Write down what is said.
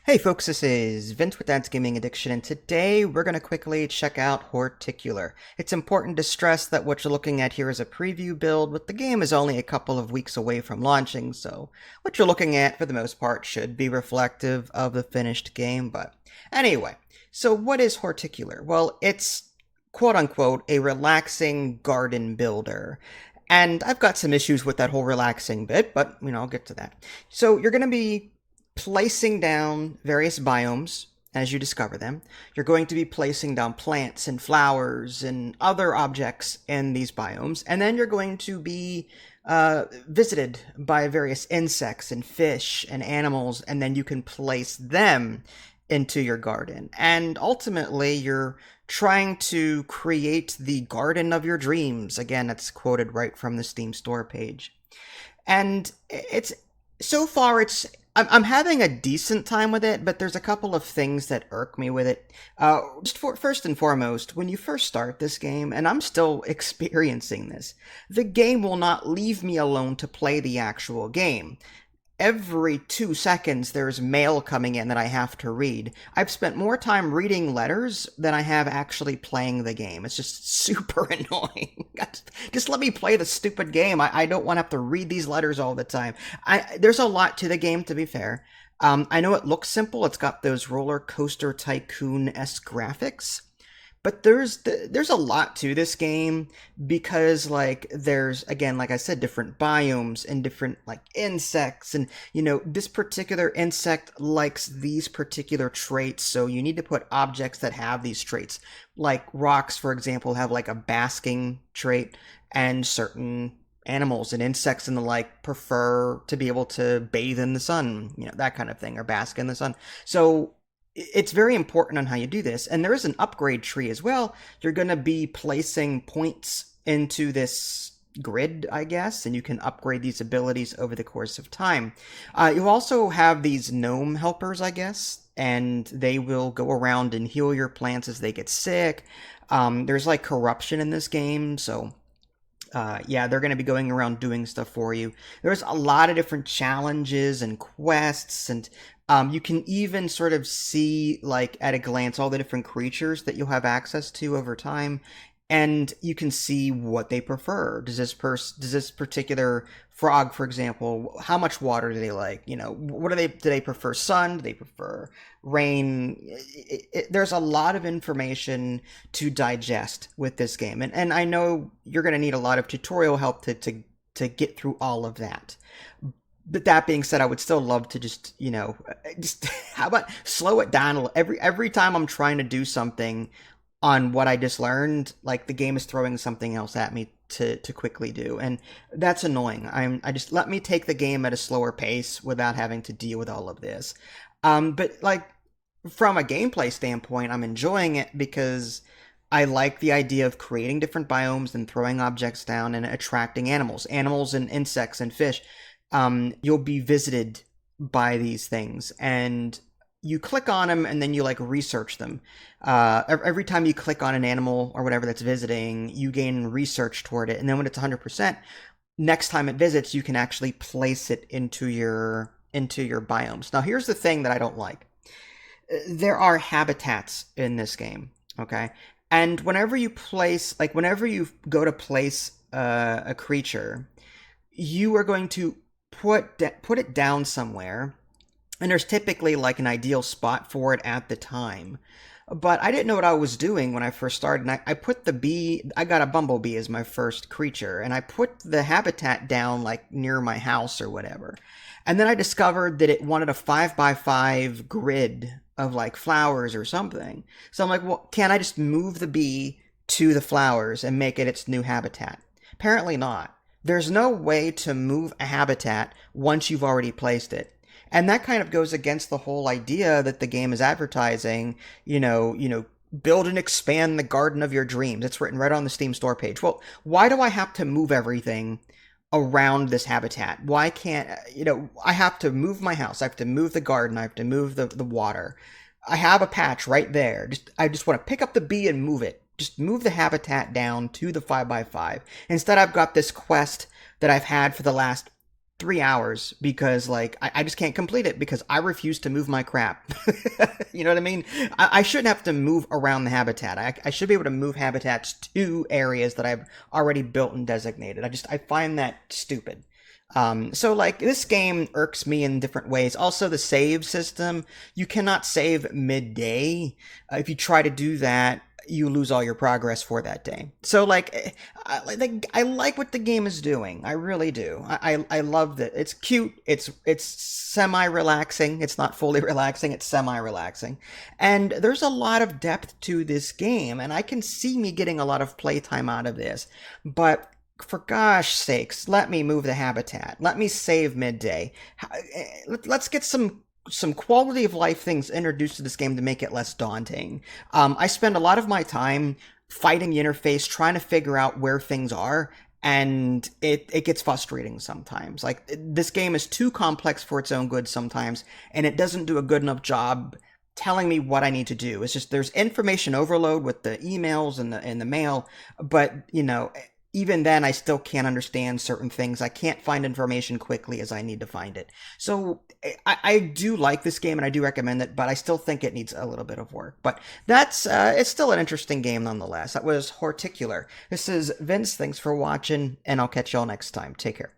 Hey folks, this is Vince with Dad's Gaming Addiction, and today we're going to quickly check out Horticular. It's important to stress that what you're looking at here is a preview build, but the game is only a couple of weeks away from launching, so what you're looking at for the most part should be reflective of the finished game. But anyway, so what is Horticular? Well, it's quote unquote a relaxing garden builder. And I've got some issues with that whole relaxing bit, but I'll get to that. So you're going to be placing down various biomes as you discover them. You're going to be placing down plants and flowers and other objects in these biomes, and then you're going to be visited by various insects and fish and animals, and then you can place them into your garden. And ultimately, you're trying to create the garden of your dreams. Again, that's quoted right from the Steam store page. And it's so far I'm having a decent time with it, but there's a couple of things that irk me with it. First and foremost, when you first start this game, and I'm still experiencing this, the game will not leave me alone to play the actual game. Every 2 seconds, there's mail coming in that I have to read. I've spent more time reading letters than I have actually playing the game. It's just super annoying. Just let me play the stupid game. I don't want to have to read these letters all the time. There's a lot to the game, to be fair. I know it looks simple. It's got those roller coaster tycoon-esque graphics. But there's a lot to this game because there's, again, like I said, different biomes and different insects, and this particular insect likes these particular traits, so you need to put objects that have these traits. Like rocks, for example, have like a basking trait, and certain animals and insects and the like prefer to be able to bathe in the sun, that kind of thing, or bask in the sun. So it's very important on how you do this. And there is an upgrade tree as well. You're going to be placing points into this grid, I guess, and you can upgrade these abilities over the course of time. You also have these gnome helpers, I guess, and they will go around and heal your plants as they get sick. There's like corruption in this game, so yeah, they're going to be going around doing stuff for you. There's a lot of different challenges and quests, and you can even sort of see, like, at a glance, all the different creatures that you'll have access to over time, and you can see what they prefer. Does this particular frog, for example, how much water do they like? What do they prefer? Sun? Do they prefer rain? There's a lot of information to digest with this game, and I know you're going to need a lot of tutorial help to get through all of that. But that being said, I would still love to just how about slow it down a little. Every time I'm trying to do something on what I just learned, like the game is throwing something else at me to quickly do, and that's annoying. I just let me take the game at a slower pace without having to deal with all of this. But like from a gameplay standpoint, I'm enjoying it because I like the idea of creating different biomes and throwing objects down and attracting animals and insects and fish. You'll be visited by these things, and you click on them and then you research them. Every time you click on an animal or whatever that's visiting, you gain research toward it, and then when it's 100%, next time it visits, you can actually place it into your biomes. Now, here's the thing that I don't like. There are habitats in this game, okay? And whenever you go to place a creature, you are going to put it down somewhere, and there's typically like an ideal spot for it at the time. But I didn't know what I was doing when I first started, and I put the bee, I got a bumblebee as my first creature, and I put the habitat down like near my house or whatever. And then I discovered that it wanted a 5x5 grid of like flowers or something. So I'm like, well, can't I just move the bee to the flowers and make it its new habitat? Apparently not. There's no way to move a habitat once you've already placed it. And that kind of goes against the whole idea that the game is advertising, build and expand the garden of your dreams. It's written right on the Steam store page. Well, why do I have to move everything around this habitat? Why can't, I have to move my house. I have to move the garden. I have to move the water. I have a patch right there. I just want to pick up the bee and move it. Just move the habitat down to the 5x5. Instead, I've got this quest that I've had for the last 3 hours because like I just can't complete it because I refuse to move my crap. You know what I mean? I shouldn't have to move around the habitat. I should be able to move habitats to areas that I've already built and designated. I find that stupid. So like this game irks me in different ways. Also, the save system, you cannot save midday. If you try to do that, you lose all your progress for that day. So I like what the game is doing. I really do. I love that. It's cute. It's semi relaxing. It's not fully relaxing. It's semi relaxing, and there's a lot of depth to this game, and I can see me getting a lot of playtime out of this, but for gosh sakes, let me move the habitat. Let me save midday. Let's get some quality of life things introduced to this game to make it less daunting. I spend a lot of my time fighting the interface, trying to figure out where things are, and it gets frustrating sometimes. Like, this game is too complex for its own good sometimes, and it doesn't do a good enough job telling me what I need to do. It's just there's information overload with the emails and the mail, but even then, I still can't understand certain things. I can't find information quickly as I need to find it. So I do like this game and I do recommend it, but I still think it needs a little bit of work. But it's still an interesting game nonetheless. That was Horticular. This is Vince. Thanks for watching, and I'll catch y'all next time. Take care.